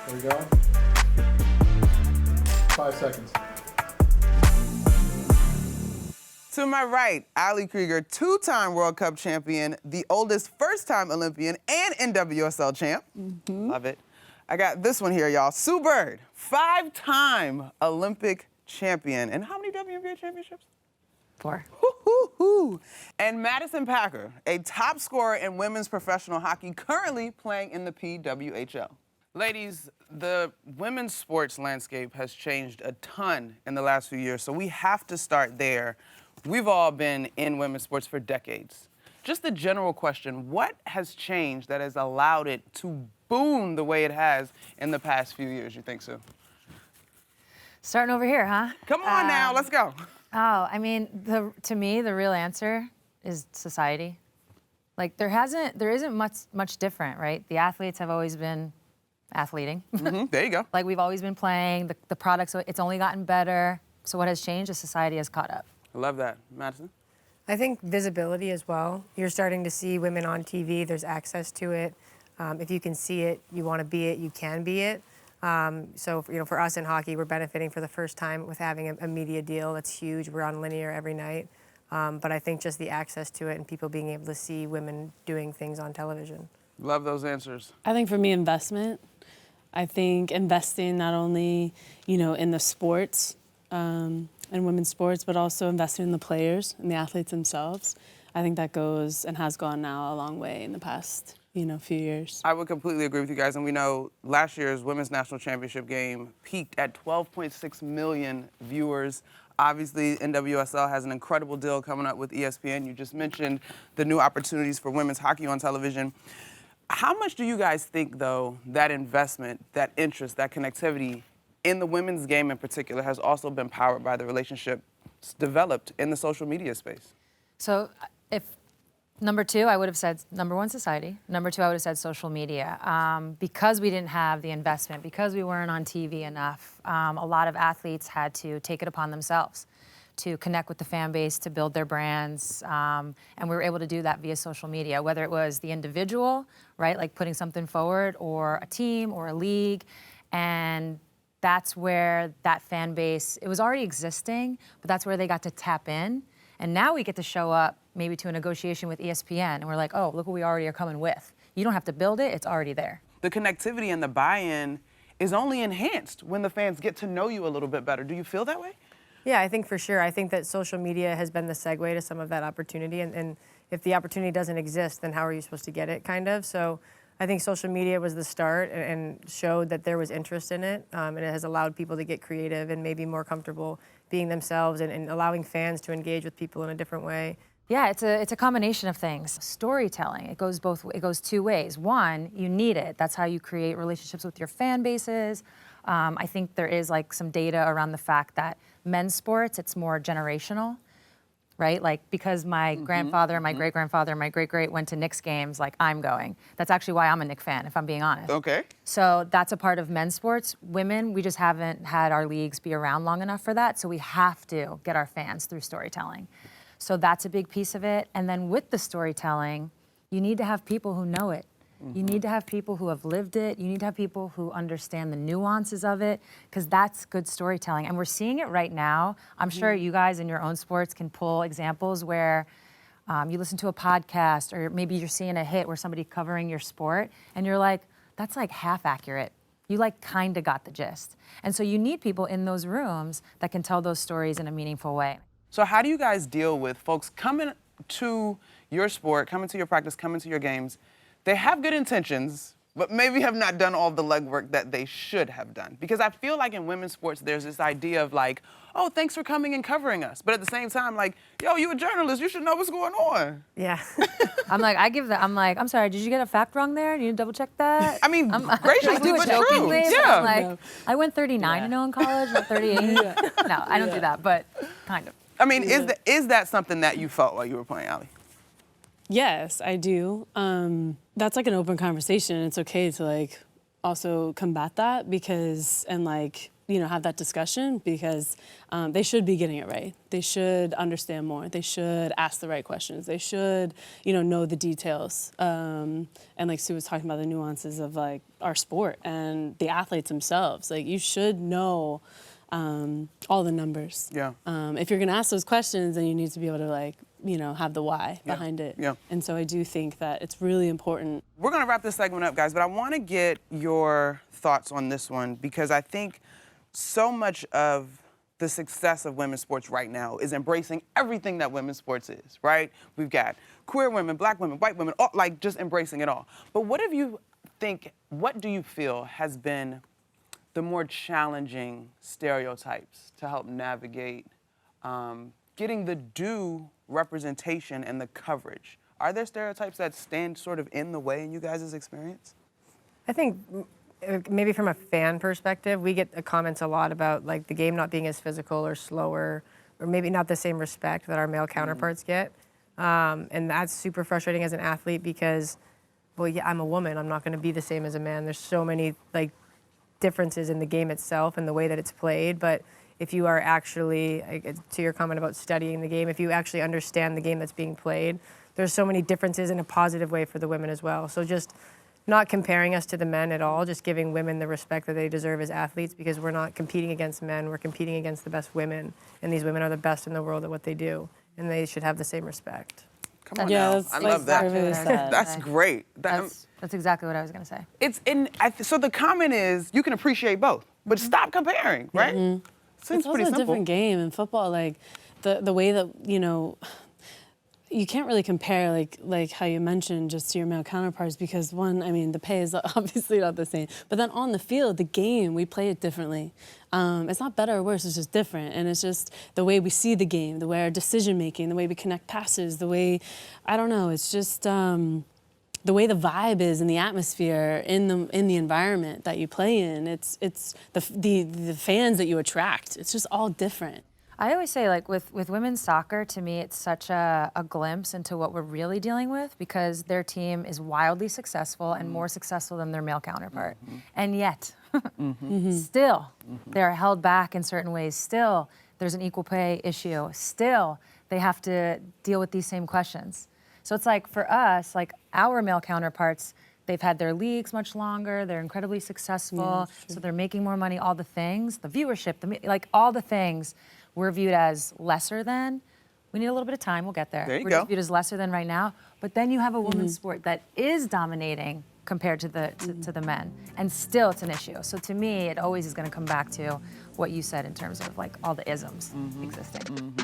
There we go. 5 seconds. To my right, Ali Krieger, two-time World Cup champion, the oldest first-time Olympian and NWSL champ. Love it. I got this one here, y'all. Sue Bird, 5-time Olympic champion. And how many WNBA championships? 4. Hoo-hoo-hoo. And Madison Packer, a top scorer in women's professional hockey, currently playing in the PWHL. Ladies, the women's sports landscape has changed a ton in the last few years, so we have to start there. We've all been in women's sports for decades. Just the general question, what has changed that has allowed it to boom the way it has in the past few years, you think, Sue? Starting over here, huh? Come on now, let's go. Oh, I mean, to me, the real answer is society. Like, there isn't much different, right? The athletes have always been athleting. There you go. Like, we've always been playing. The products, it's only gotten better. So what has changed is society has caught up. I love that. Madison? I think visibility as well. You're starting to see women on TV. There's access to it. If you can see it, you want to be it, you can be it. So, for us in hockey, we're benefiting for the first time with having a media deal. That's huge. We're on linear every night. But I think just the access to it and people being able to see women doing things on television. Love those answers. I think for me, investment. I think investing not only, in the sports, and women's sports, but also investing in the players and the athletes themselves. I think that goes and has gone now a long way in the past, few years. I would completely agree with you guys, and we know last year's Women's National Championship game peaked at 12.6 million viewers. Obviously, NWSL has an incredible deal coming up with ESPN. You just mentioned the new opportunities for women's hockey on television. How much do you guys think, though, that investment, that interest, that connectivity in the women's game in particular has also been powered by the relationships developed in the social media space? So if number 2, I would have said number 1, society. Number 2, I would have said social media. Because we didn't have the investment, because we weren't on TV enough, a lot of athletes had to take it upon themselves to connect with the fan base, to build their brands. And we were able to do that via social media, whether it was the individual, right, like putting something forward, or a team or a league. And that's where that fan base, it was already existing, but that's where they got to tap in. And now we get to show up maybe to a negotiation with ESPN, and we're like, oh, look what we already are coming with. You don't have to build it, it's already there. The connectivity and the buy-in is only enhanced when the fans get to know you a little bit better. Do you feel that way? Yeah, I think for sure. I think that social media has been the segue to some of that opportunity, and if the opportunity doesn't exist, then how are you supposed to get it, kind of? So I think social media was the start and showed that there was interest in it, and it has allowed people to get creative and maybe more comfortable being themselves and allowing fans to engage with people in a different way. Yeah, it's a combination of things. Storytelling, it goes 2 ways. One, you need it. That's how you create relationships with your fan bases. I think there is like some data around the fact that men's sports, it's more generational. Right? Like, because my grandfather, my great-grandfather, my great-great went to Knicks games, like, I'm going. That's actually why I'm a Knicks fan, if I'm being honest. Okay. So that's a part of men's sports. Women, we just haven't had our leagues be around long enough for that, so we have to get our fans through storytelling. So that's a big piece of it. And then with the storytelling, you need to have people who know it. You need to have people who have lived it. You need to have people who understand the nuances of it, because that's good storytelling. And we're seeing it right now. I'm sure you guys in your own sports can pull examples where you listen to a podcast, or maybe you're seeing a hit where somebody's covering your sport, and you're like, that's like half accurate. You like kind of got the gist. And so you need people in those rooms that can tell those stories in a meaningful way. So how do you guys deal with folks coming to your sport, coming to your practice, coming to your games? They have good intentions, but maybe have not done all the legwork that they should have done. Because I feel like in women's sports, there's this idea of like, oh, thanks for coming and covering us. But at the same time, like, yo, you a journalist, you should know what's going on. Yeah. I'm I'm sorry, did you get a fact wrong there? You need to double check that? I mean, graciously, but true. Jokingly, but Yeah. I'm like, I went 39, in college, not 38. No, I don't do that, but kind of. I mean, is that something that you felt while you were playing, Ali? Yes, I do. That's like an open conversation. It's okay to like also combat that, because, and like, have that discussion because they should be getting it right. They should understand more. They should ask the right questions. They should, know the details. And like Sue was talking about the nuances of like our sport and the athletes themselves. Like you should know all the numbers. Yeah. If you're going to ask those questions, then you need to be able to have the why behind it. Yeah. And so I do think that it's really important. We're going to wrap this segment up, guys, but I want to get your thoughts on this one because I think so much of the success of women's sports right now is embracing everything that women's sports is, right? We've got queer women, black women, white women, all, just embracing it all. But what do you feel has been the more challenging stereotypes to help navigate getting the due representation and the coverage? Are there stereotypes that stand sort of in the way in you guys' experience? I think maybe from a fan perspective, we get comments a lot about like the game not being as physical or slower, or maybe not the same respect that our male counterparts get. And that's super frustrating as an athlete because, well, yeah, I'm a woman. I'm not going to be the same as a man. There's so many like differences in the game itself and the way that it's played. But if you are actually, to your comment about studying the game, if you actually understand the game that's being played, there's so many differences in a positive way for the women as well. So just not comparing us to the men at all, just giving women the respect that they deserve as athletes because we're not competing against men, we're competing against the best women. And these women are the best in the world at what they do. And they should have the same respect. Come on Yeah, now. that's I love that. exactly what I said. That's great. That's exactly what I was going to say. So the comment is you can appreciate both, but stop comparing, right? Mm-hmm. Seems It's also pretty a simple. different game in football. Like the way that you can't really compare like how you mentioned just to your male counterparts because one, I mean, the pay is obviously not the same. But then on the field, the game, we play it differently. It's not better or worse, it's just different. And it's just the way we see the game, the way our decision making, the way we connect passes, the way, I don't know, it's just the way the vibe is in the atmosphere, in the environment that you play in. It's the fans that you attract. It's just all different. I always say, like, with women's soccer, to me, it's such a glimpse into what we're really dealing with because their team is wildly successful and more successful than their male counterpart. And yet, still, they're held back in certain ways. Still, there's an equal pay issue. Still, they have to deal with these same questions. So it's like, for us, like, our male counterparts, they've had their leagues much longer, they're incredibly successful, so they're making more money, all the things, the viewership, like, all the things we're viewed as lesser than. We need a little bit of time, we'll get there. There you we're go. just viewed as lesser than right now, but then you have a women's sport that is dominating compared to the men, and still it's an issue. So to me, it always is gonna come back to what you said in terms of like all the isms existing.